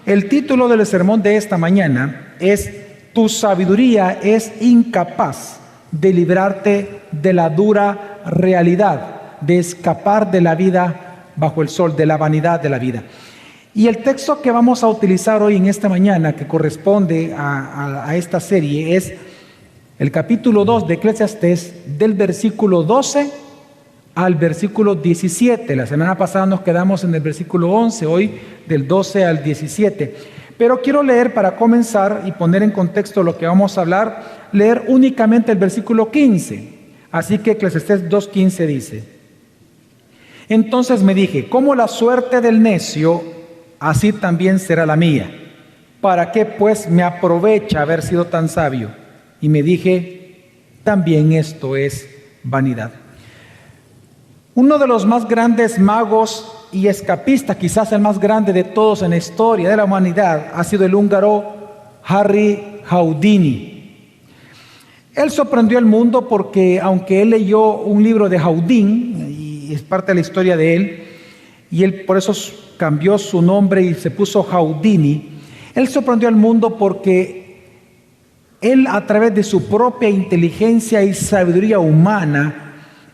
El título del sermón de esta mañana es Tu sabiduría es incapaz de librarte de la dura realidad, de escapar de la vida bajo el sol, de la vanidad de la vida. Y el texto que vamos a utilizar hoy en esta mañana, que corresponde a esta serie, es el capítulo 2 de Eclesiastés, del versículo 12 al versículo 17. La semana pasada nos quedamos en el versículo 11, hoy del 12 al 17. Pero quiero leer, para comenzar y poner en contexto lo que vamos a hablar, leer únicamente el versículo 15. Así que Eclesiastés 2:15 dice: Entonces me dije, como la suerte del necio, así también será la mía. ¿Para qué pues me aprovecha haber sido tan sabio? Y me dije, también esto es vanidad. Uno de los más grandes magos y escapistas, quizás el más grande de todos en la historia de la humanidad, ha sido el húngaro Harry Houdini. Él sorprendió al mundo porque, aunque él leyó un libro de Houdin, y es parte de la historia de él, y él por eso cambió su nombre y se puso Houdini, él sorprendió al mundo porque él, a través de su propia inteligencia y sabiduría humana,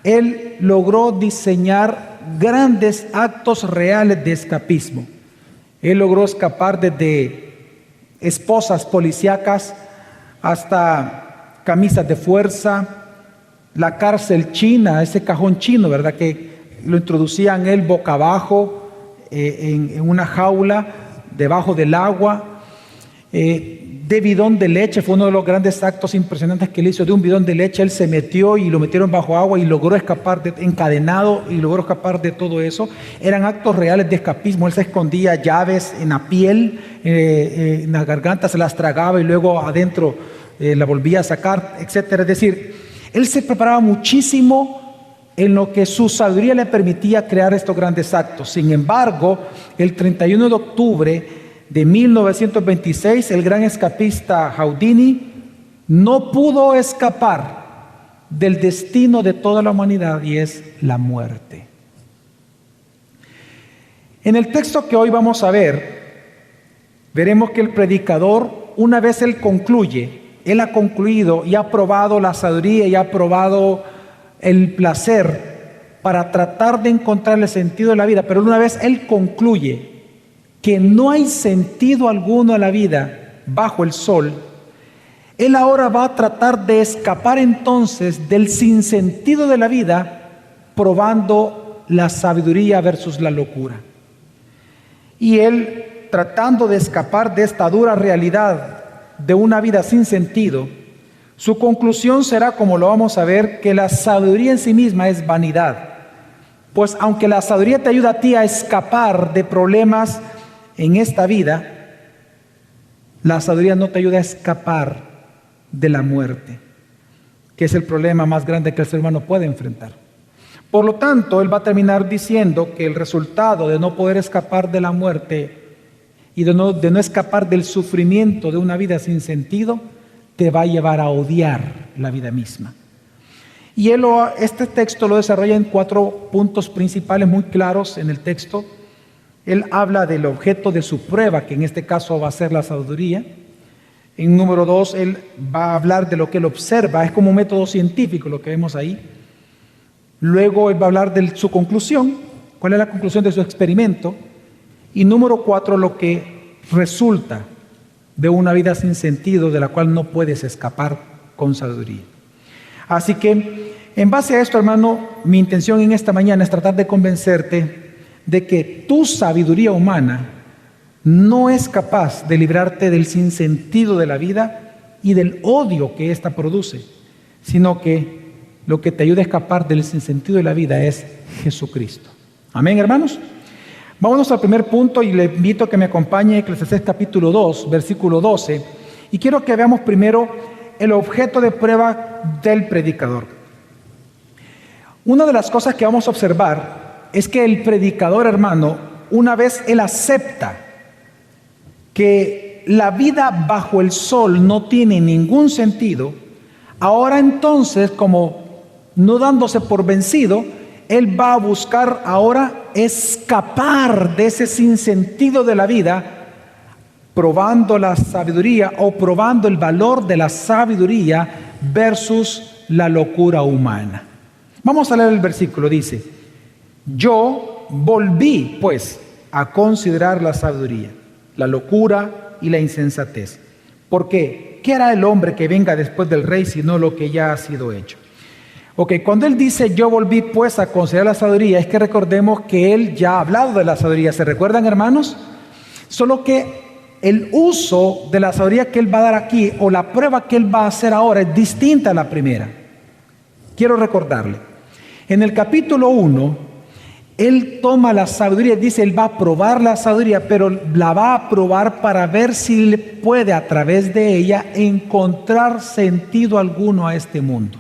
él logró diseñar grandes actos reales de escapismo. Él logró escapar desde esposas policíacas hasta camisas de fuerza, la cárcel china, ese cajón chino, ¿verdad? Que lo introducían él boca abajo en una jaula debajo del agua. De bidón de leche, fue uno de los grandes actos impresionantes que él hizo. De un bidón de leche él se metió y lo metieron bajo agua y logró escapar, encadenado, y logró escapar de todo eso. Eran actos reales de escapismo. Él se escondía llaves en la piel, en la garganta, se las tragaba y luego adentro la volvía a sacar, etcétera. Es decir, él se preparaba muchísimo en lo que su sabiduría le permitía crear estos grandes actos. Sin embargo, el 31 de octubre de 1926, el gran escapista Houdini no pudo escapar del destino de toda la humanidad, y es la muerte. En el texto que hoy vamos a ver, veremos que el predicador, una vez él concluye, él ha concluido y ha probado la sabiduría y ha probado el placer para tratar de encontrar el sentido de la vida, pero una vez él concluye que no hay sentido alguno a la vida bajo el sol, él ahora va a tratar de escapar entonces del sinsentido de la vida, probando la sabiduría versus la locura. Y él, tratando de escapar de esta dura realidad de una vida sin sentido, su conclusión será, como lo vamos a ver, que la sabiduría en sí misma es vanidad. Pues aunque la sabiduría te ayuda a ti a escapar de problemas en esta vida, la sabiduría no te ayuda a escapar de la muerte, que es el problema más grande que el ser humano puede enfrentar. Por lo tanto, él va a terminar diciendo que el resultado de no poder escapar de la muerte y de no escapar del sufrimiento de una vida sin sentido, te va a llevar a odiar la vida misma. Y este texto lo desarrolla en 4 puntos principales muy claros en el texto. Él habla del objeto de su prueba, que en este caso va a ser la sabiduría. En número 2, él va a hablar de lo que él observa, es como un método científico lo que vemos ahí. Luego él va a hablar de su conclusión, cuál es la conclusión de su experimento. Y número 4, lo que resulta de una vida sin sentido, de la cual no puedes escapar con sabiduría. Así que, en base a esto, hermano, mi intención en esta mañana es tratar de convencerte de que tu sabiduría humana no es capaz de librarte del sinsentido de la vida y del odio que ésta produce, sino que lo que te ayuda a escapar del sinsentido de la vida es Jesucristo. Amén, hermanos. Vámonos al primer punto y le invito a que me acompañe a Eclesiastés capítulo 2, versículo 12. Y quiero que veamos primero el objeto de prueba del predicador. Una de las cosas que vamos a observar es que el predicador, hermano, una vez él acepta que la vida bajo el sol no tiene ningún sentido, ahora entonces, como no dándose por vencido, él va a buscar ahora escapar de ese sinsentido de la vida probando la sabiduría o probando el valor de la sabiduría versus la locura humana. Vamos a leer el versículo, dice: yo volví pues a considerar la sabiduría, la locura y la insensatez. ¿Por qué? ¿Qué hará el hombre que venga después del rey sino lo que ya ha sido hecho? Ok, cuando él dice yo volví pues a considerar la sabiduría, es que recordemos que él ya ha hablado de la sabiduría. ¿Se recuerdan, hermanos? Solo que el uso de la sabiduría que él va a dar aquí, o la prueba que él va a hacer ahora, es distinta a la primera. Quiero recordarle. En el capítulo 1, él toma la sabiduría, dice, él va a probar la sabiduría, pero la va a probar para ver si puede a través de ella encontrar sentido alguno a este mundo,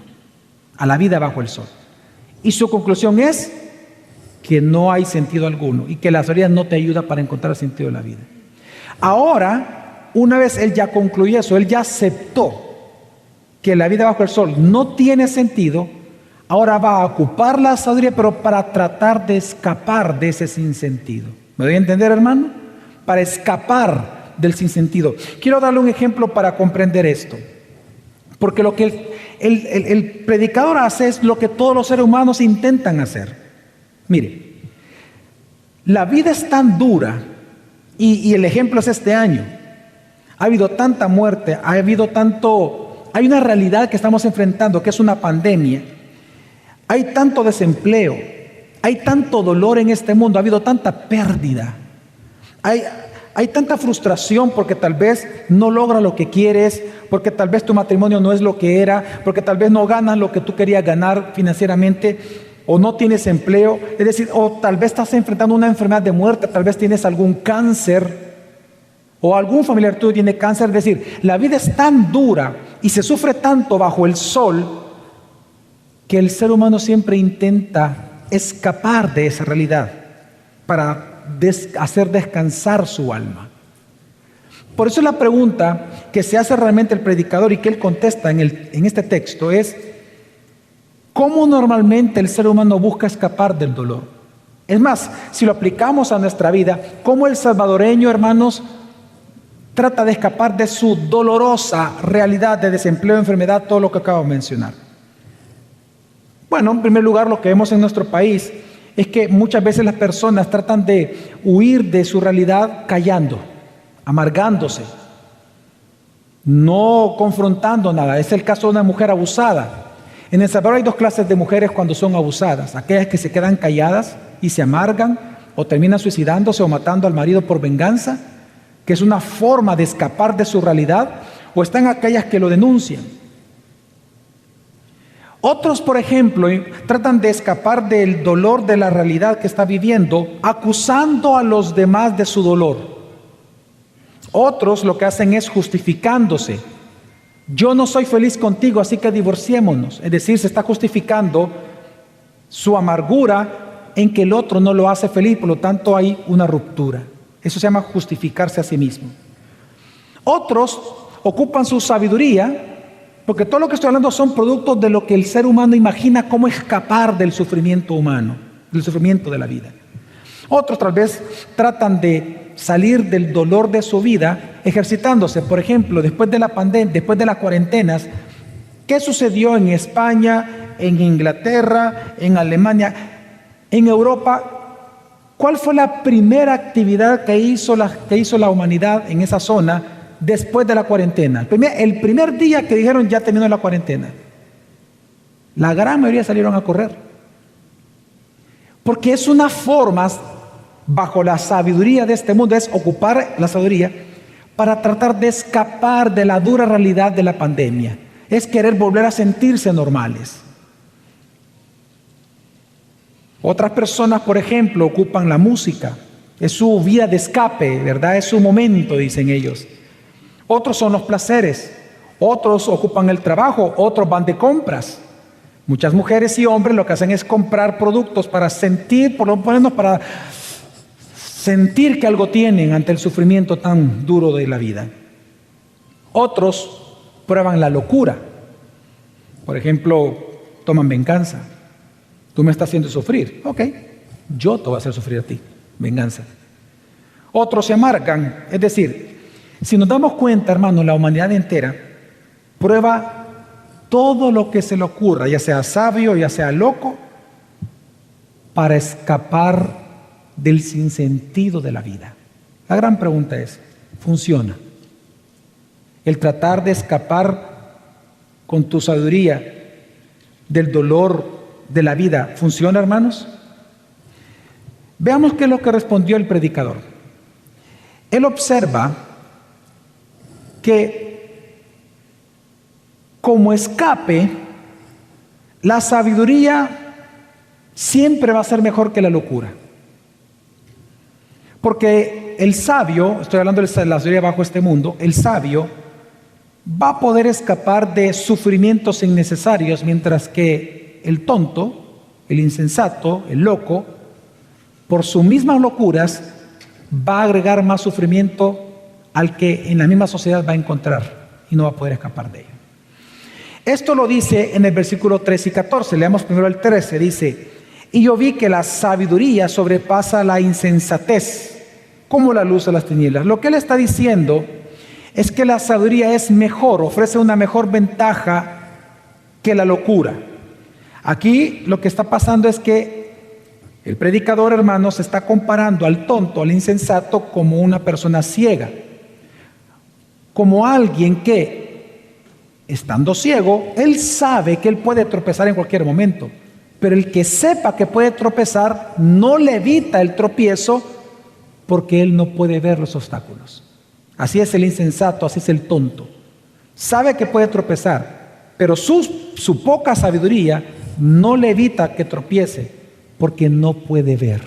a la vida bajo el sol. Y su conclusión es que no hay sentido alguno y que la sabiduría no te ayuda para encontrar sentido en la vida. Ahora, una vez él ya concluyó eso, él ya aceptó que la vida bajo el sol no tiene sentido. Ahora va a ocupar la sabiduría, pero para tratar de escapar de ese sinsentido. ¿Me doy a entender, hermano? Para escapar del sinsentido. Quiero darle un ejemplo para comprender esto. Porque lo que el predicador hace es lo que todos los seres humanos intentan hacer. Mire, la vida es tan dura, y el ejemplo es este año. Ha habido tanta muerte, hay una realidad que estamos enfrentando, que es una pandemia. Hay tanto desempleo, hay tanto dolor en este mundo, ha habido tanta pérdida, hay tanta frustración porque tal vez no logras lo que quieres, porque tal vez tu matrimonio no es lo que era, porque tal vez no ganas lo que tú querías ganar financieramente, o no tienes empleo, es decir, o tal vez estás enfrentando una enfermedad de muerte, tal vez tienes algún cáncer, o algún familiar tuyo tiene cáncer. Es decir, la vida es tan dura y se sufre tanto bajo el sol, que el ser humano siempre intenta escapar de esa realidad para hacer descansar su alma. Por eso la pregunta que se hace realmente el predicador y que él contesta en este texto es: ¿cómo normalmente el ser humano busca escapar del dolor? Es más, si lo aplicamos a nuestra vida, ¿cómo el salvadoreño, hermanos, trata de escapar de su dolorosa realidad de desempleo, enfermedad, todo lo que acabo de mencionar? Bueno, en primer lugar, lo que vemos en nuestro país es que muchas veces las personas tratan de huir de su realidad callando, amargándose, no confrontando nada. Es el caso de una mujer abusada. En El Salvador hay dos clases de mujeres cuando son abusadas: aquellas que se quedan calladas y se amargan, o terminan suicidándose o matando al marido por venganza, que es una forma de escapar de su realidad, o están aquellas que lo denuncian. Otros, por ejemplo, tratan de escapar del dolor de la realidad que está viviendo, acusando a los demás de su dolor. Otros lo que hacen es justificándose. Yo no soy feliz contigo, así que divorciémonos. Es decir, se está justificando su amargura en que el otro no lo hace feliz, por lo tanto hay una ruptura. Eso se llama justificarse a sí mismo. Otros ocupan su sabiduría, porque todo lo que estoy hablando son productos de lo que el ser humano imagina cómo escapar del sufrimiento humano, del sufrimiento de la vida. Otros tal vez tratan de salir del dolor de su vida ejercitándose. Por ejemplo, después de la pandemia, después de las cuarentenas, ¿qué sucedió en España, en Inglaterra, en Alemania, en Europa? ¿Cuál fue la primera actividad que hizo la humanidad en esa zona después de la cuarentena? El primer día que dijeron ya terminó la cuarentena, la gran mayoría salieron a correr. Porque es una forma, bajo la sabiduría de este mundo, es ocupar la sabiduría para tratar de escapar de la dura realidad de la pandemia. Es querer volver a sentirse normales. Otras personas, por ejemplo, ocupan la música. Es su vía de escape, ¿verdad? Es su momento, dicen ellos. Otros son los placeres. Otros ocupan el trabajo. Otros van de compras. Muchas mujeres y hombres lo que hacen es comprar productos para sentir, por lo menos para sentir que algo tienen ante el sufrimiento tan duro de la vida. Otros prueban la locura. Por ejemplo, toman venganza. Tú me estás haciendo sufrir. Ok, yo te voy a hacer sufrir a ti. Venganza. Otros se amargan. Es decir, Si nos damos cuenta, hermanos, la humanidad entera prueba todo lo que se le ocurra, ya sea sabio, ya sea loco, para escapar del sinsentido de la vida. La gran pregunta es, ¿funciona? El tratar de escapar con tu sabiduría del dolor de la vida, ¿funciona, hermanos? Veamos qué es lo que respondió el predicador. Él observa que como escape, la sabiduría siempre va a ser mejor que la locura. Porque el sabio, estoy hablando de la sabiduría bajo este mundo, el sabio va a poder escapar de sufrimientos innecesarios, mientras que el tonto, el insensato, el loco, por sus mismas locuras, va a agregar más sufrimiento al que en la misma sociedad va a encontrar y no va a poder escapar de ello. Esto lo dice en el versículo 13 y 14. Leamos primero el 13. Dice: y yo vi que la sabiduría sobrepasa la insensatez, como la luz de las tinieblas. Lo que él está diciendo es que la sabiduría es mejor, ofrece una mejor ventaja que la locura. Aquí lo que está pasando es que el predicador, hermanos, está comparando al tonto, al insensato, como una persona ciega, como alguien que, estando ciego, él sabe que él puede tropezar en cualquier momento, pero el que sepa que puede tropezar no le evita el tropiezo porque él no puede ver los obstáculos. Así es el insensato, así es el tonto. Sabe que puede tropezar, pero su poca sabiduría no le evita que tropiece porque no puede ver.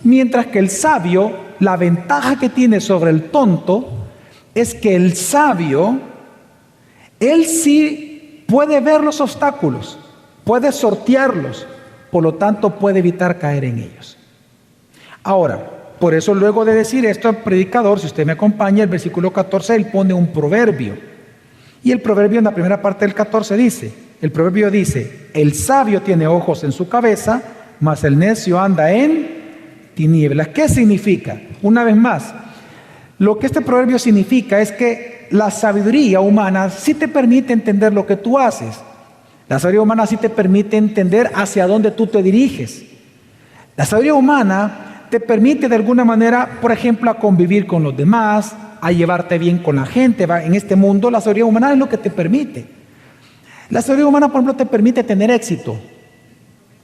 Mientras que el sabio, la ventaja que tiene sobre el tonto es que el sabio, él sí puede ver los obstáculos, puede sortearlos, por lo tanto puede evitar caer en ellos. Ahora, por eso luego de decir esto el predicador, si usted me acompaña, el versículo 14, él pone un proverbio. Y el proverbio en la primera parte del 14 dice, el proverbio dice: el sabio tiene ojos en su cabeza, mas el necio anda en tinieblas. ¿Qué significa? Una vez más, lo que este proverbio significa es que la sabiduría humana sí te permite entender lo que tú haces. La sabiduría humana sí te permite entender hacia dónde tú te diriges. La sabiduría humana te permite de alguna manera, por ejemplo, a convivir con los demás, a llevarte bien con la gente. En este mundo la sabiduría humana es lo que te permite. La sabiduría humana, por ejemplo, te permite tener éxito.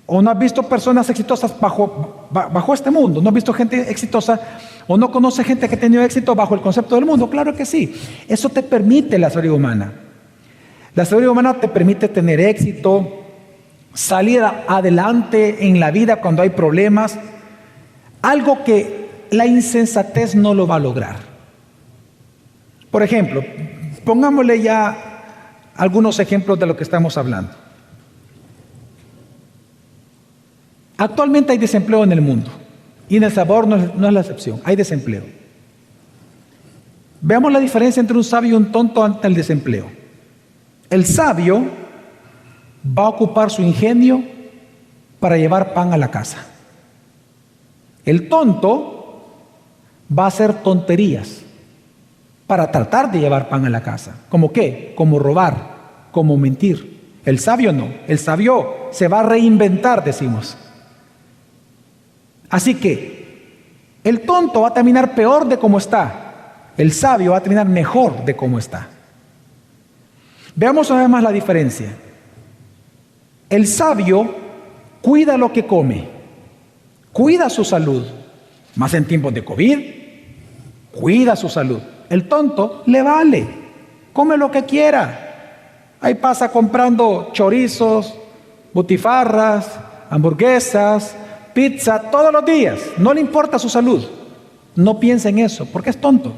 ¿O no has visto personas exitosas bajo este mundo? ¿No has visto gente exitosa? ¿O no conoces gente que ha tenido éxito bajo el concepto del mundo? Claro que sí. Eso te permite la sabiduría humana. La sabiduría humana te permite tener éxito, salir adelante en la vida cuando hay problemas. Algo que la insensatez no lo va a lograr. Por ejemplo, pongámosle ya algunos ejemplos de lo que estamos hablando. Actualmente hay desempleo en el mundo y en El Salvador no es la excepción, hay desempleo. Veamos la diferencia entre un sabio y un tonto ante el desempleo. El sabio va a ocupar su ingenio para llevar pan a la casa. El tonto va a hacer tonterías para tratar de llevar pan a la casa. ¿Cómo qué? Como robar, como mentir. El sabio no. El sabio se va a reinventar, decimos. Así que el tonto va a terminar peor de cómo está. El sabio va a terminar mejor de cómo está. Veamos una vez más la diferencia. El sabio cuida lo que come, cuida su salud, más en tiempos de COVID, cuida su salud. El tonto le vale, come lo que quiera. Ahí pasa comprando chorizos, butifarras, hamburguesas, pizza todos los días. No le importa su salud. No piensa en eso, porque es tonto.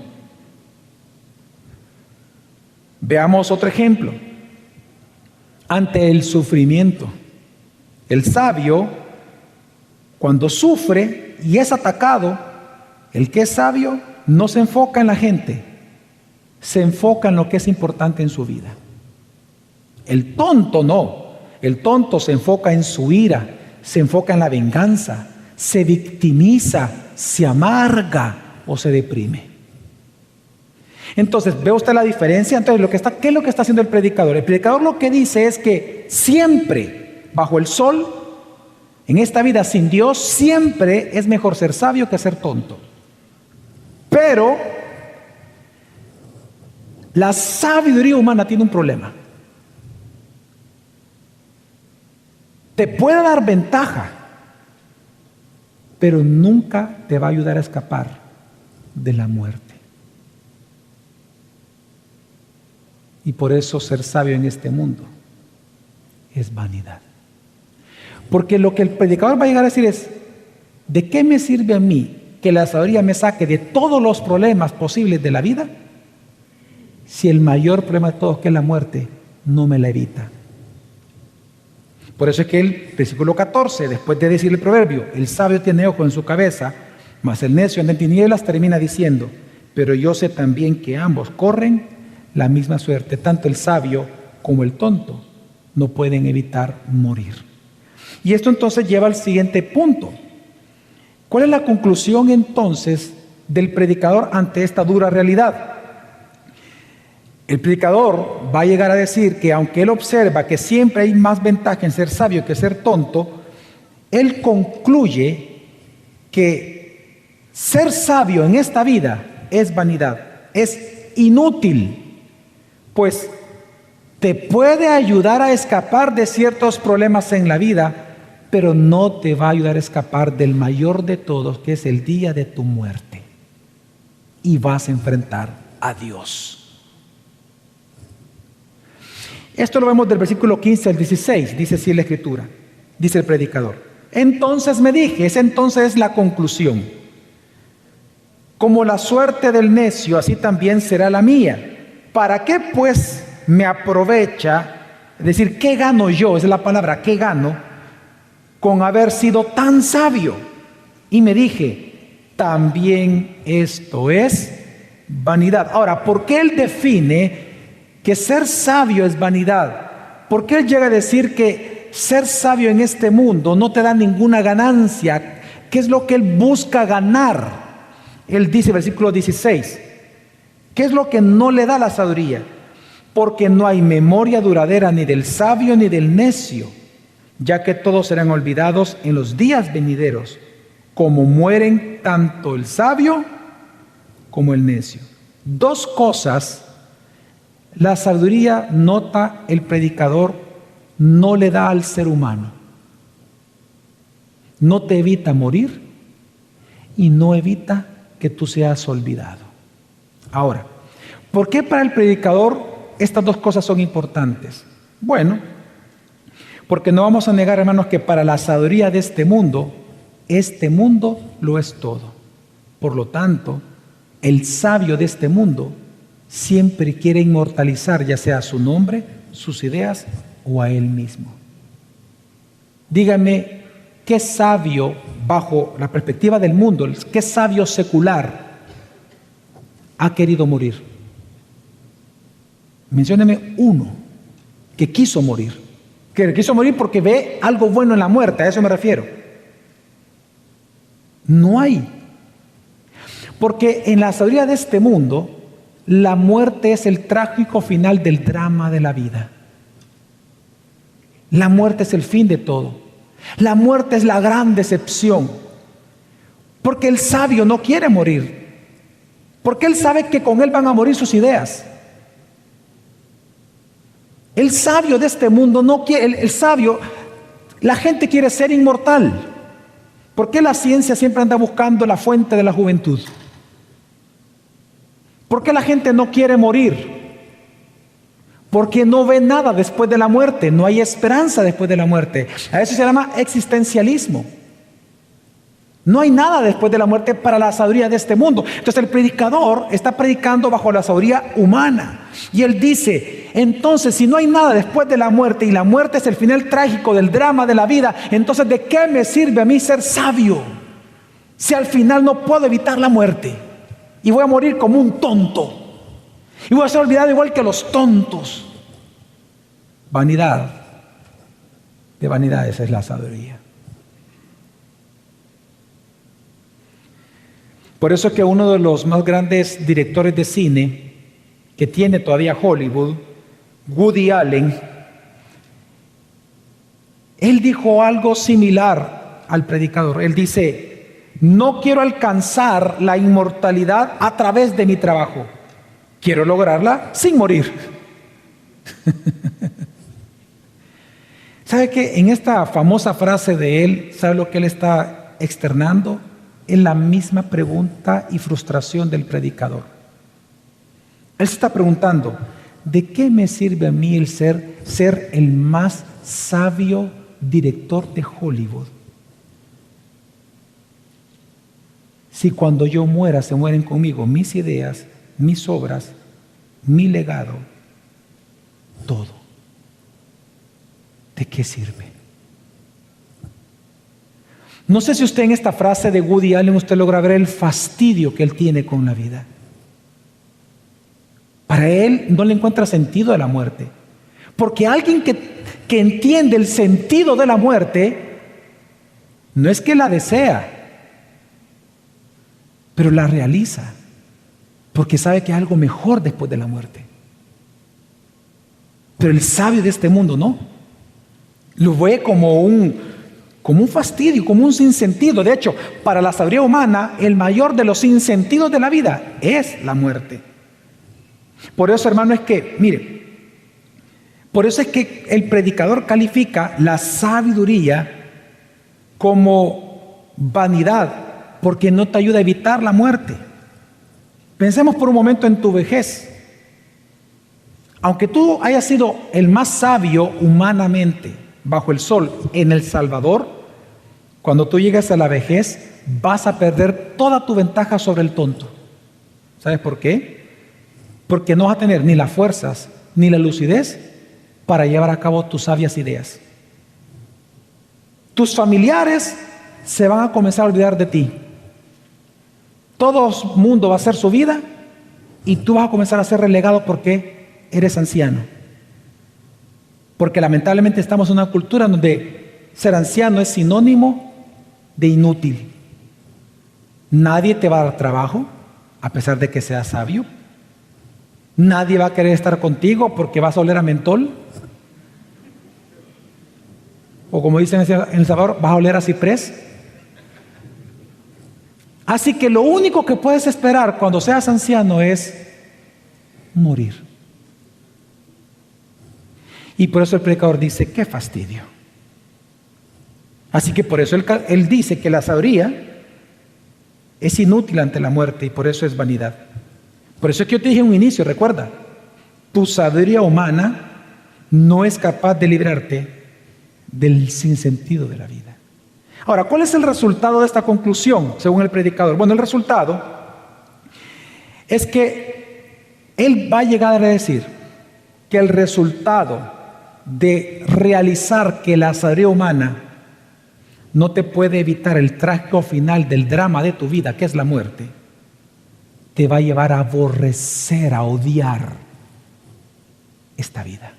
Veamos otro ejemplo. Ante el sufrimiento, el sabio, cuando sufre y es atacado, el que es sabio no se enfoca en la gente, se enfoca en lo que es importante en su vida. El tonto no. El tonto se enfoca en su ira, se enfoca en la venganza, se victimiza, se amarga o se deprime. Entonces, ¿ve usted la diferencia? Entonces, ¿qué es lo que está haciendo el predicador? El predicador lo que dice es que siempre, bajo el sol, en esta vida sin Dios, siempre es mejor ser sabio que ser tonto. Pero la sabiduría humana tiene un problema. Te puede dar ventaja, pero nunca te va a ayudar a escapar de la muerte. Y por eso ser sabio en este mundo es vanidad. Porque lo que el predicador va a llegar a decir es: ¿de qué me sirve a mí que la sabiduría me saque de todos los problemas posibles de la vida si el mayor problema de todos, que es la muerte, no me la evita? Por eso es que el versículo 14, después de decir el proverbio, el sabio tiene ojo en su cabeza, mas el necio anda en tinieblas, termina diciendo: pero yo sé también que ambos corren la misma suerte, tanto el sabio como el tonto no pueden evitar morir. Y esto entonces lleva al siguiente punto. ¿Cuál es la conclusión entonces del predicador ante esta dura realidad? El predicador va a llegar a decir que aunque él observa que siempre hay más ventaja en ser sabio que ser tonto, él concluye que ser sabio en esta vida es vanidad, es inútil, pues te puede ayudar a escapar de ciertos problemas en la vida, pero no te va a ayudar a escapar del mayor de todos, que es el día de tu muerte. Y vas a enfrentar a Dios. Esto lo vemos del versículo 15 al 16, dice así la Escritura, dice el predicador. Entonces me dije, esa entonces es la conclusión: como la suerte del necio, así también será la mía. ¿Para qué pues me aprovecha? Es decir, ¿qué gano yo? Esa es la palabra, ¿qué gano? Con haber sido tan sabio. Y me dije, también esto es vanidad. Ahora, ¿por qué él define que ser sabio es vanidad? ¿Por qué él llega a decir que ser sabio en este mundo no te da ninguna ganancia? ¿Qué es lo que él busca ganar? Él dice, versículo 16, ¿qué es lo que no le da la sabiduría? Porque no hay memoria duradera ni del sabio ni del necio, ya que todos serán olvidados en los días venideros, como mueren tanto el sabio como el necio. Dos cosas la sabiduría, nota el predicador, no le da al ser humano. No te evita morir y no evita que tú seas olvidado. Ahora, ¿por qué para el predicador estas dos cosas son importantes? Bueno, porque no vamos a negar, hermanos, que para la sabiduría de este mundo lo es todo. Por lo tanto, el sabio de este mundo siempre quiere inmortalizar ya sea su nombre, sus ideas o a él mismo. Dígame, ¿qué sabio bajo la perspectiva del mundo, qué sabio secular ha querido morir? Mencióneme uno que quiso morir. Que quiso morir porque ve algo bueno en la muerte, a eso me refiero. No hay. Porque en la sabiduría de este mundo, la muerte es el trágico final del drama de la vida. La muerte es el fin de todo. La muerte es la gran decepción. Porque el sabio no quiere morir. Porque él sabe que con él van a morir sus ideas. El sabio de este mundo no quiere, el sabio, la gente quiere ser inmortal. ¿Por qué la ciencia siempre anda buscando la fuente de la juventud? ¿Por qué la gente no quiere morir? Porque no ve nada después de la muerte, no hay esperanza después de la muerte. A eso se llama existencialismo. No hay nada después de la muerte para la sabiduría de este mundo. Entonces el predicador está predicando bajo la sabiduría humana. Y él dice, entonces si no hay nada después de la muerte y la muerte es el final trágico del drama de la vida, entonces ¿de qué me sirve a mí ser sabio? Si al final no puedo evitar la muerte y voy a morir como un tonto y voy a ser olvidado igual que los tontos. Vanidad de vanidades es la sabiduría. Por eso es que uno de los más grandes directores de cine que tiene todavía Hollywood, Woody Allen, él dijo algo similar al predicador. Él dice: no quiero alcanzar la inmortalidad a través de mi trabajo, quiero lograrla sin morir. ¿Sabe qué? En esta famosa frase de él, ¿sabe lo que él está externando? Es la misma pregunta y frustración del predicador. Él se está preguntando: ¿de qué me sirve a mí el ser el más sabio director de Hollywood si cuando yo muera se mueren conmigo mis ideas, mis obras, mi legado, todo? ¿De qué sirve? No sé si usted en esta frase de Woody Allen usted logra ver el fastidio que él tiene con la vida. Para él no le encuentra sentido a la muerte. Porque alguien que entiende el sentido de la muerte, no es que la desea, pero la realiza. Porque sabe que hay algo mejor después de la muerte. Pero el sabio de este mundo no. Lo ve como un fastidio, como un sinsentido. De hecho, para la sabiduría humana, el mayor de los sinsentidos de la vida es la muerte. Por eso, hermano, es que, mire, por eso es que el predicador califica la sabiduría como vanidad, porque no te ayuda a evitar la muerte. Pensemos por un momento en tu vejez. Aunque tú hayas sido el más sabio humanamente bajo el sol en El Salvador, cuando tú llegas a la vejez vas a perder toda tu ventaja sobre el tonto. ¿Sabes por qué? Porque no vas a tener ni las fuerzas ni la lucidez para llevar a cabo tus sabias ideas. Tus familiares se van a comenzar a olvidar de ti. Todo el mundo va a hacer su vida y tú vas a comenzar a ser relegado porque eres anciano. Porque lamentablemente estamos en una cultura donde ser anciano es sinónimo de inútil. Nadie te va a dar trabajo a pesar de que seas sabio. Nadie va a querer estar contigo porque vas a oler a mentol. O como dicen en El Salvador, vas a oler a ciprés. Así que lo único que puedes esperar cuando seas anciano es morir. Y por eso el predicador dice: qué fastidio. Así que por eso él dice que la sabiduría es inútil ante la muerte y por eso es vanidad. Por eso es que yo te dije en un inicio, recuerda, tu sabiduría humana no es capaz de librarte del sinsentido de la vida. Ahora, ¿cuál es el resultado de esta conclusión según el predicador? Bueno, el resultado es que él va a llegar a decir que el resultado de realizar que la sabiduría humana no te puede evitar el trágico final del drama de tu vida, que es la muerte, te va a llevar a aborrecer, a odiar esta vida.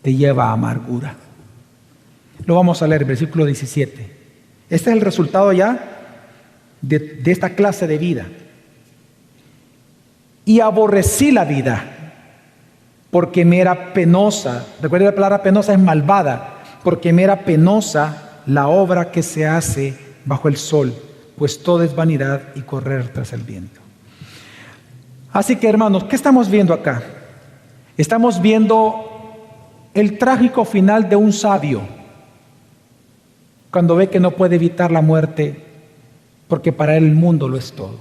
Te lleva a amargura. Lo vamos a leer, versículo 17. Este es el resultado ya de esta clase de vida. Y aborrecí la vida, porque me era penosa. Recuerda, la palabra penosa es malvada. Porque me era penosa la obra que se hace bajo el sol, pues todo es vanidad y correr tras el viento. Así que, hermanos, ¿qué estamos viendo acá? Estamos viendo el trágico final de un sabio cuando ve que no puede evitar la muerte, porque para él el mundo lo es todo.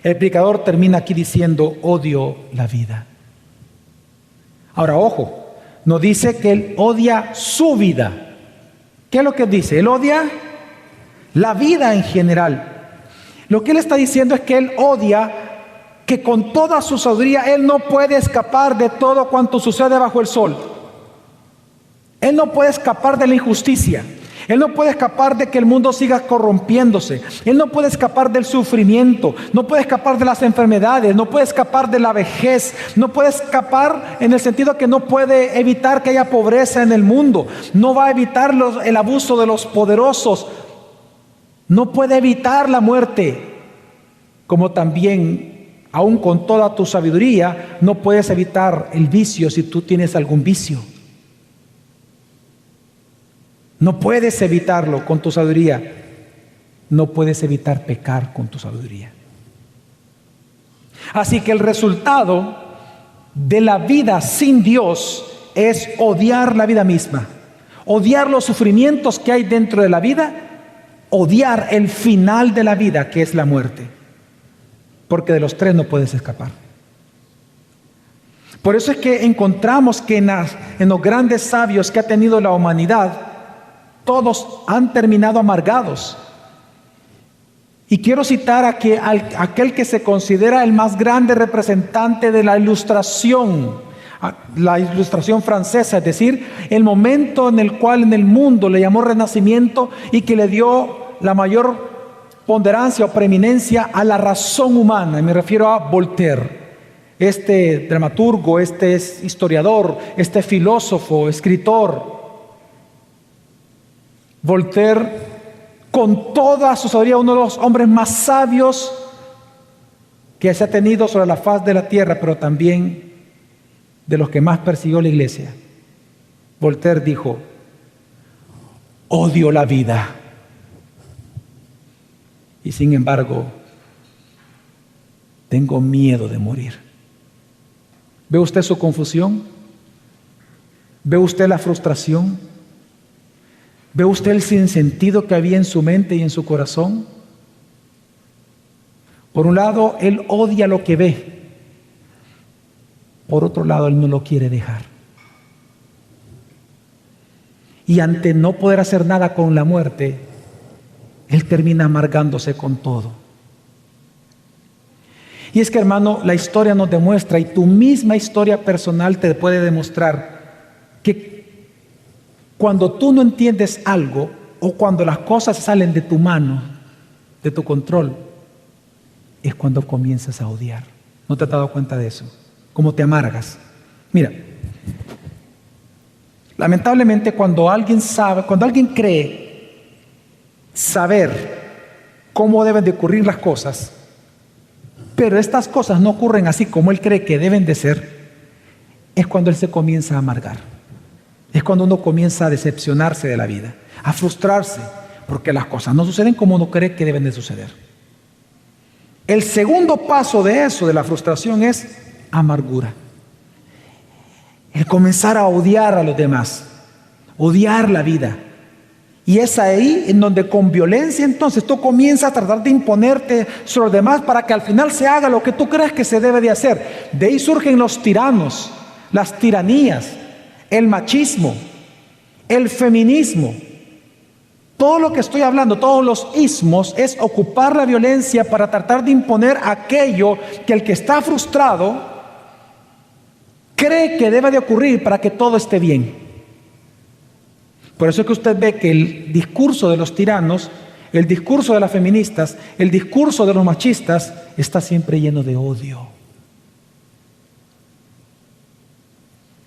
El predicador termina aquí diciendo: odio la vida. Ahora, ojo, no dice que él odia su vida. ¿Qué es lo que dice? Él odia la vida en general. Lo que él está diciendo es que él odia que con toda su sabiduría él no puede escapar de todo cuanto sucede bajo el sol. Él no puede escapar de la injusticia. Él no puede escapar de que el mundo siga corrompiéndose. Él no puede escapar del sufrimiento. No puede escapar de las enfermedades. No puede escapar de la vejez. No puede escapar en el sentido que no puede evitar que haya pobreza en el mundo. No va a evitar el abuso de los poderosos. No puede evitar la muerte. Como también Aún con toda tu sabiduría, no puedes evitar el vicio si tú tienes algún vicio. No puedes evitarlo con tu sabiduría. No puedes evitar pecar con tu sabiduría. Así que el resultado de la vida sin Dios es odiar la vida misma, odiar los sufrimientos que hay dentro de la vida, odiar el final de la vida, que es la muerte, porque de los tres no puedes escapar. Por eso es que encontramos que en los grandes sabios que ha tenido la humanidad, todos han terminado amargados. Y quiero citar a aquel que se considera el más grande representante de la ilustración francesa, es decir, el momento en el cual en el mundo le llamó renacimiento y que le dio la mayor ponderancia o preeminencia a la razón humana. Y me refiero a Voltaire, este dramaturgo, este historiador, este filósofo, escritor. Voltaire, con toda su sabiduría, uno de los hombres más sabios que se ha tenido sobre la faz de la tierra, pero también de los que más persiguió la iglesia. Voltaire dijo: odio la vida, y sin embargo tengo miedo de morir. ¿Ve usted su confusión? ¿Ve usted la frustración? ¿Ve usted el sinsentido que había en su mente y en su corazón? Por un lado, él odia lo que ve. Por otro lado, él no lo quiere dejar. Y ante no poder hacer nada con la muerte, él termina amargándose con todo. Y es que, hermano, la historia nos demuestra, y tu misma historia personal te puede demostrar, que cuando tú no entiendes algo, o cuando las cosas salen de tu mano, de tu control, es cuando comienzas a odiar. ¿No te has dado cuenta de eso? Cómo te amargas. Mira, lamentablemente cuando alguien cree saber cómo deben de ocurrir las cosas, pero estas cosas no ocurren así como él cree que deben de ser, es cuando él se comienza a amargar. Es cuando uno comienza a decepcionarse de la vida, a frustrarse, porque las cosas no suceden como uno cree que deben de suceder. El segundo paso de eso, de la frustración, es amargura. El comenzar a odiar a los demás, odiar la vida. Y es ahí en donde con violencia entonces tú comienzas a tratar de imponerte sobre los demás para que al final se haga lo que tú crees que se debe de hacer. De ahí surgen los tiranos, las tiranías, el machismo, el feminismo. Todo lo que estoy hablando, todos los ismos, es ocupar la violencia para tratar de imponer aquello que el que está frustrado cree que debe de ocurrir para que todo esté bien. Por eso es que usted ve que el discurso de los tiranos, el discurso de las feministas, el discurso de los machistas está siempre lleno de odio.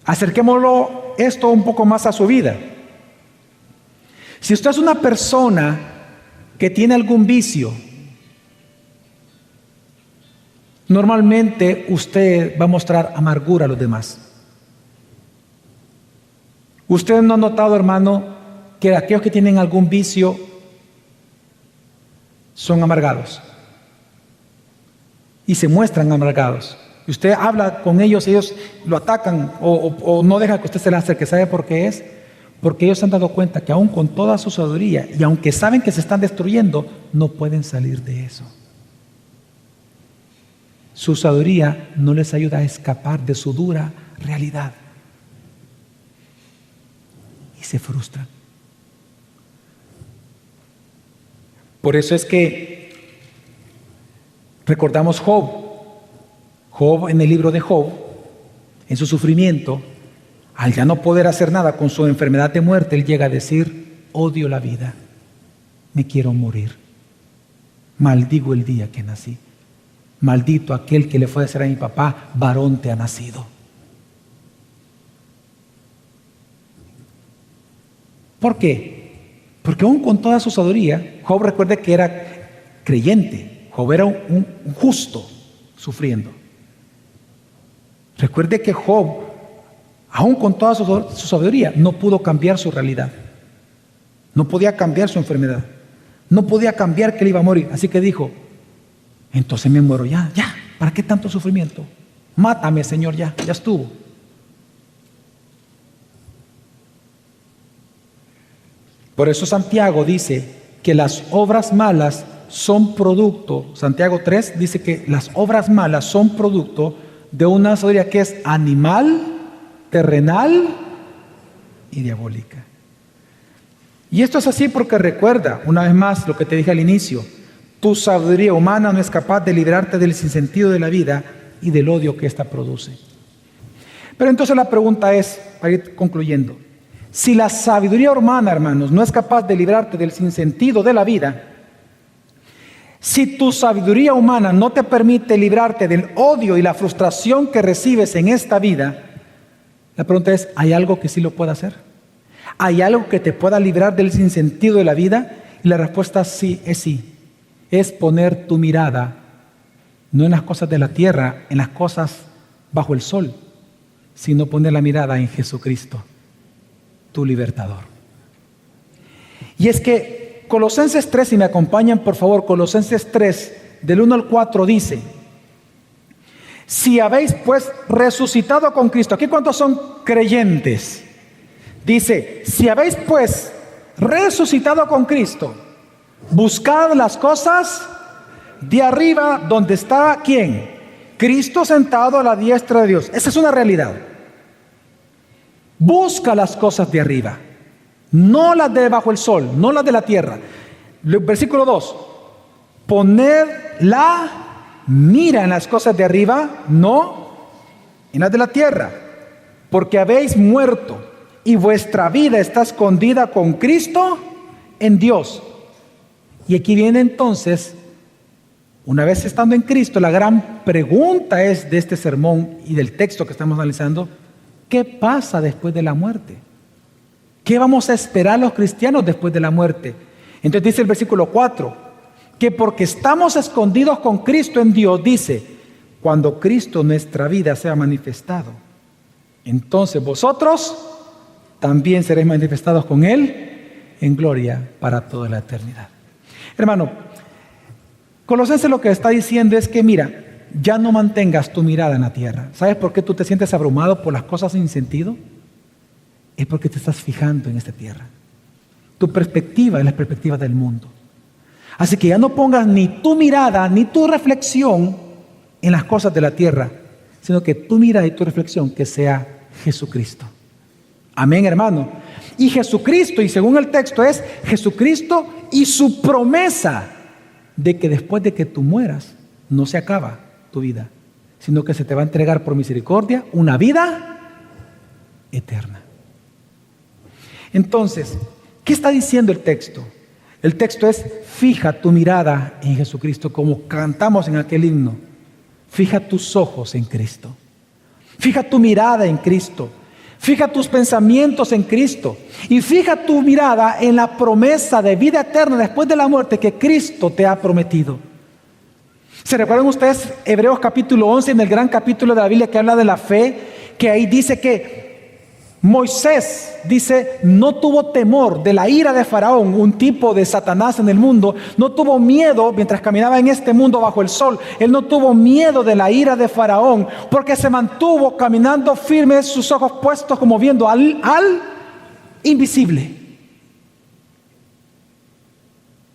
Acerquémoslo esto un poco más a su vida. Si usted es una persona que tiene algún vicio, normalmente usted va a mostrar amargura a los demás. ¿Usted no ha notado, hermano, que aquellos que tienen algún vicio son amargados? Y se muestran amargados. Y usted habla con ellos, ellos lo atacan o no dejan que usted se le acerque. ¿Sabe por qué es? Porque ellos se han dado cuenta que aún con toda su sabiduría, y aunque saben que se están destruyendo, no pueden salir de eso. Su sabiduría no les ayuda a escapar de su dura realidad. Y se frustran. Por eso es que recordamos Job. Job, en el libro de Job, en su sufrimiento, al ya no poder hacer nada con su enfermedad de muerte, él llega a decir: odio la vida, me quiero morir, maldigo el día que nací, maldito aquel que le fue a decir a mi papá: varón te ha nacido. ¿Por qué? Porque aún con toda su sabiduría, Job, recuerde que era creyente, Job era un justo. sufriendo. Recuerde que Job, aún con toda su sabiduría, no pudo cambiar su realidad. No podía cambiar su enfermedad. No podía cambiar que él iba a morir. Así que dijo, entonces me muero ya. ¿Para qué tanto sufrimiento? Mátame, Señor, ya estuvo. Por eso Santiago dice que las obras malas son producto, Santiago 3 dice que las obras malas son producto de una sabiduría que es animal, terrenal y diabólica. Y esto es así porque recuerda, una vez más, lo que te dije al inicio, tu sabiduría humana no es capaz de librarte del sinsentido de la vida y del odio que ésta produce. Pero entonces la pregunta es, para ir concluyendo, si la sabiduría humana, hermanos, no es capaz de librarte del sinsentido de la vida, si tu sabiduría humana no te permite librarte del odio y la frustración que recibes en esta vida, la pregunta es, ¿hay algo que sí lo pueda hacer? ¿Hay algo que te pueda librar del sinsentido de la vida? Y la respuesta sí. Es poner tu mirada no en las cosas de la tierra, en las cosas bajo el sol, sino poner la mirada en Jesucristo, tu libertador. Y es que Colosenses 3, si me acompañan por favor, Colosenses 3, del 1 al 4 dice, si habéis pues resucitado con Cristo, ¿aquí cuántos son creyentes? Dice, si habéis pues resucitado con Cristo, buscad las cosas de arriba donde está, ¿quién? Cristo sentado a la diestra de Dios. Esa es una realidad. Busca las cosas de arriba, no las de bajo el sol, no las de la tierra. Versículo 2, poned la mira en las cosas de arriba, no en las de la tierra, porque habéis muerto y vuestra vida está escondida con Cristo en Dios. Y aquí viene entonces, una vez estando en Cristo, la gran pregunta es de este sermón y del texto que estamos analizando, ¿qué pasa después de la muerte? ¿Qué vamos a esperar los cristianos después de la muerte? Entonces dice el versículo 4, que porque estamos escondidos con Cristo en Dios, dice, cuando Cristo nuestra vida sea manifestado, entonces vosotros también seréis manifestados con Él en gloria para toda la eternidad. Hermano, Colosenses lo que está diciendo es que mira, ya no mantengas tu mirada en la tierra. ¿Sabes por qué tú te sientes abrumado por las cosas sin sentido? Es porque te estás fijando en esta tierra. Tu perspectiva es la perspectiva del mundo. Así que ya no pongas ni tu mirada ni tu reflexión en las cosas de la tierra, sino que tu mirada y tu reflexión que sea Jesucristo. Amén, hermano. Y Jesucristo, y según el texto es Jesucristo y su promesa de que después de que tú mueras, no se acaba tu vida, sino que se te va a entregar por misericordia una vida eterna. Entonces, ¿qué está diciendo el texto? El texto es, fija tu mirada en Jesucristo, como cantamos en aquel himno. Fija tus ojos en Cristo. Fija tu mirada en Cristo. Fija tus pensamientos en Cristo. Y fija tu mirada en la promesa de vida eterna después de la muerte que Cristo te ha prometido. ¿Se recuerdan ustedes Hebreos capítulo 11, en el gran capítulo de la Biblia que habla de la fe? Que ahí dice que Moisés, dice, no tuvo temor de la ira de Faraón, un tipo de Satanás en el mundo. No tuvo miedo mientras caminaba en este mundo bajo el sol. Él no tuvo miedo de la ira de Faraón porque se mantuvo caminando firme, sus ojos puestos como viendo al invisible.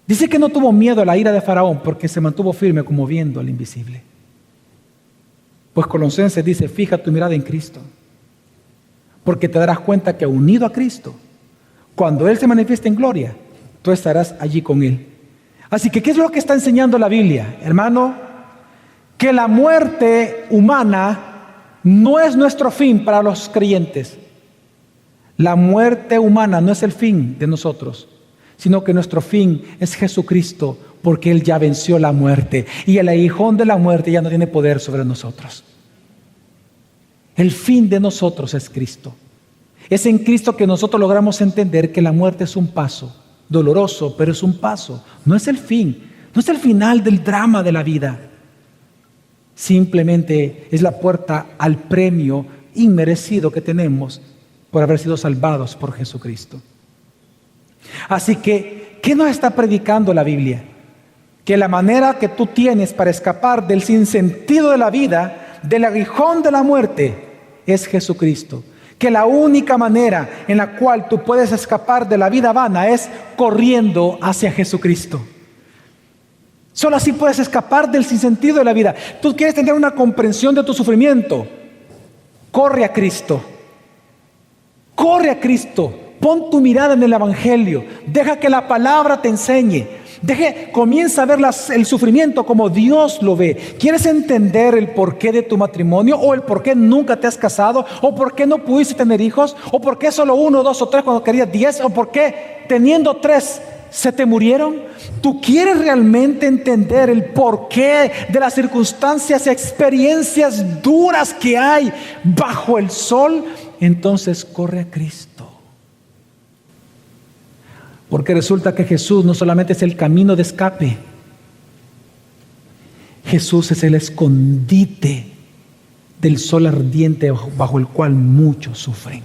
Dice que no tuvo miedo a la ira de Faraón porque se mantuvo firme como viendo al invisible. Pues Colosenses dice, fija tu mirada en Cristo. Porque te darás cuenta que unido a Cristo, cuando Él se manifieste en gloria, tú estarás allí con Él. Así que, ¿qué es lo que está enseñando la Biblia? Hermano, que la muerte humana no es nuestro fin para los creyentes. La muerte humana no es el fin de nosotros, sino que nuestro fin es Jesucristo, porque Él ya venció la muerte y el aguijón de la muerte ya no tiene poder sobre nosotros. El fin de nosotros es Cristo. Es en Cristo que nosotros logramos entender que la muerte es un paso, doloroso, pero es un paso. No es el fin, no es el final del drama de la vida. Simplemente es la puerta al premio inmerecido que tenemos por haber sido salvados por Jesucristo. Así que, ¿qué nos está predicando la Biblia? Que la manera que tú tienes para escapar del sinsentido de la vida, del aguijón de la muerte, es Jesucristo. Que la única manera en la cual tú puedes escapar de la vida vana es corriendo hacia Jesucristo. Solo así puedes escapar del sinsentido de la vida. Tú quieres tener una comprensión de tu sufrimiento. Corre a Cristo. Corre a Cristo. Pon tu mirada en el Evangelio. Deja que la palabra te enseñe. Comienza a ver el sufrimiento como Dios lo ve. ¿Quieres entender el porqué de tu matrimonio? ¿O el por qué nunca te has casado? ¿O por qué no pudiste tener hijos? ¿O por qué solo 1, 2 o 3 cuando querías 10? ¿O por qué teniendo 3 se te murieron? ¿Tú quieres realmente entender el porqué de las circunstancias y experiencias duras que hay bajo el sol? Entonces corre a Cristo. Porque resulta que Jesús no solamente es el camino de escape. Jesús es el escondite del sol ardiente bajo el cual muchos sufren.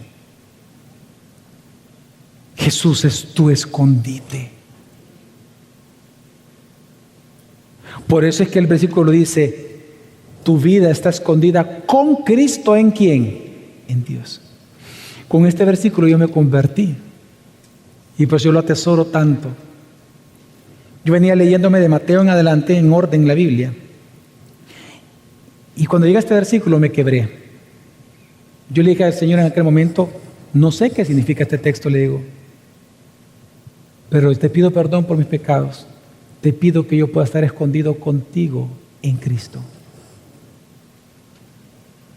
Jesús es tu escondite. Por eso es que el versículo dice, tu vida está escondida con Cristo. ¿En quién? En Dios. Con este versículo yo me convertí. Y pues yo lo atesoro tanto. Yo venía leyéndome de Mateo en adelante, en orden, la Biblia. Y cuando llega este versículo me quebré. Yo le dije al Señor en aquel momento, no sé qué significa este texto, le digo. Pero te pido perdón por mis pecados. Te pido que yo pueda estar escondido contigo en Cristo.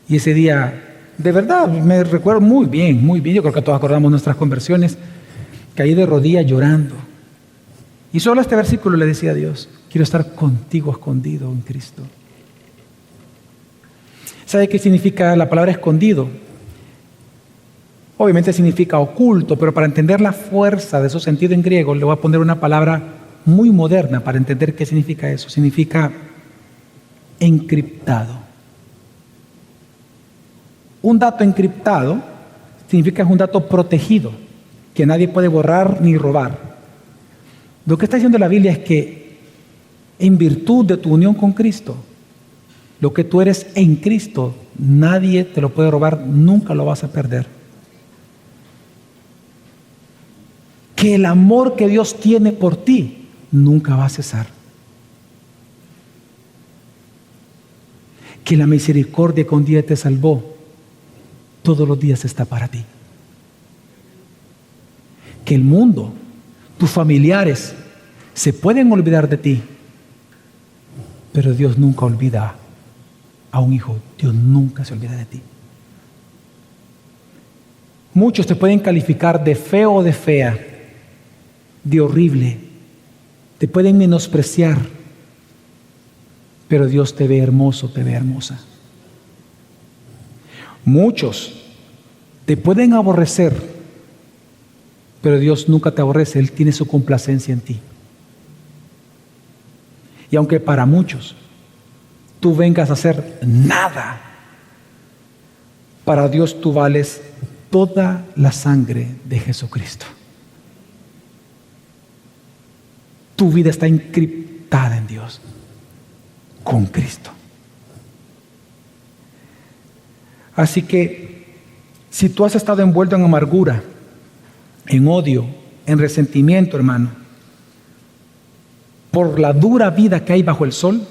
Y ese día, de verdad, me recuerdo muy bien, muy bien. Yo creo que todos acordamos nuestras conversiones. Caí de rodillas llorando. Y solo este versículo le decía a Dios, quiero estar contigo escondido en Cristo. ¿Sabe qué significa la palabra escondido? Obviamente significa oculto, pero para entender la fuerza de su sentido en griego, le voy a poner una palabra muy moderna para entender qué significa eso. Significa encriptado. Un dato encriptado significa que es un dato protegido, que nadie puede borrar ni robar. Lo que está diciendo la Biblia es que en virtud de tu unión con Cristo, lo que tú eres en Cristo, nadie te lo puede robar, nunca lo vas a perder. Que el amor que Dios tiene por ti nunca va a cesar. Que la misericordia que un día te salvó, todos los días está para ti. Que el mundo, tus familiares, se pueden olvidar de ti, pero Dios nunca olvida a un hijo. Dios nunca se olvida de ti. Muchos te pueden calificar de feo o de fea, de horrible, te pueden menospreciar, pero Dios te ve hermoso, te ve hermosa. Muchos te pueden aborrecer, pero Dios nunca te aborrece, Él tiene su complacencia en ti. Y aunque para muchos tú vengas a hacer nada, para Dios tú vales toda la sangre de Jesucristo. Tu vida está encriptada en Dios, con Cristo. Así que, si tú has estado envuelto en amargura, en odio, en resentimiento, hermano, por la dura vida que hay bajo el sol,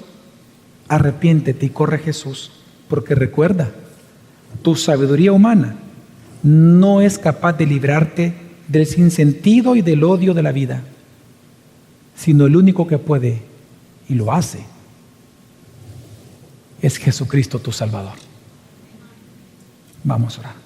arrepiéntete y corre a Jesús, porque recuerda, tu sabiduría humana no es capaz de librarte del sinsentido y del odio de la vida, sino el único que puede y lo hace es Jesucristo tu Salvador. Vamos a orar.